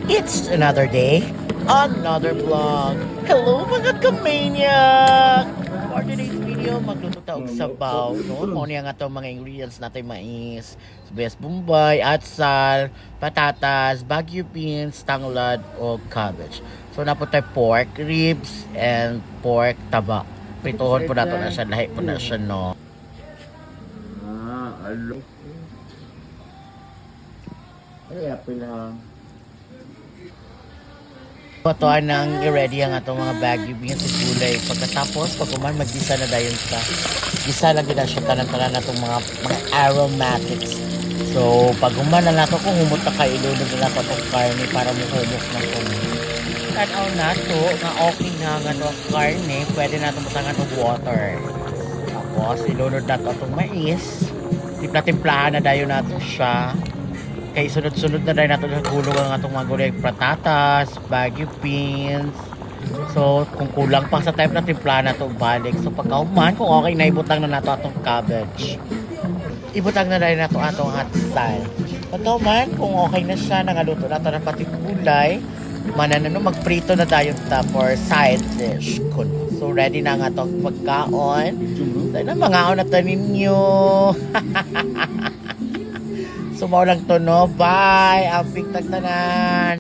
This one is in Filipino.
It's another day, another vlog. Hello mga kamaniac! For today's video, magluto tayo og sabaw. No? Muna nga itong mga ingredients natin: mais, sibuyas bombay, atsal, patatas, baguio beans, tanglad, o cabbage. So napo tayo pork ribs and pork taba. Prituhon po nato na siya, lahi po na siya, no? Alo. Ay, apil ha. Patuan nang i-ready ang atong mga baguio beans at gulay. Pagkatapos, pag kuman, mag-gisa na dayon sa gisa lang gina siya tanan-tanan natong mga aromatics. So, pag kuman na nato kung humot na kayo, ilunod na nato itong karne para mahumok na kung tanaw nato nga okay na nga itong karne, pwede nato matangan ng water. Tapos, ilunod nato itong mais. Timpla-timplahan na dayon nato siya. Kay sunod-sunod na dahil natin nagulog ang atong mga gulay, patatas, baguio beans. So, kung kulang pa sa type na timpla na ito, balik. So, pagkauman, kung okay na, ibutang na nato atong cabbage. Ibutang na dahil nato atong atsal. Pagkauman, kung okay na siya, nangaluto na ito ng pati gulay, mananano, magprito na tayo ta for side dish. So, ready na nga itong pagkaon. So, na mga na ito ninyo. So, maulang to, no? Bye! Ang big tagtanan!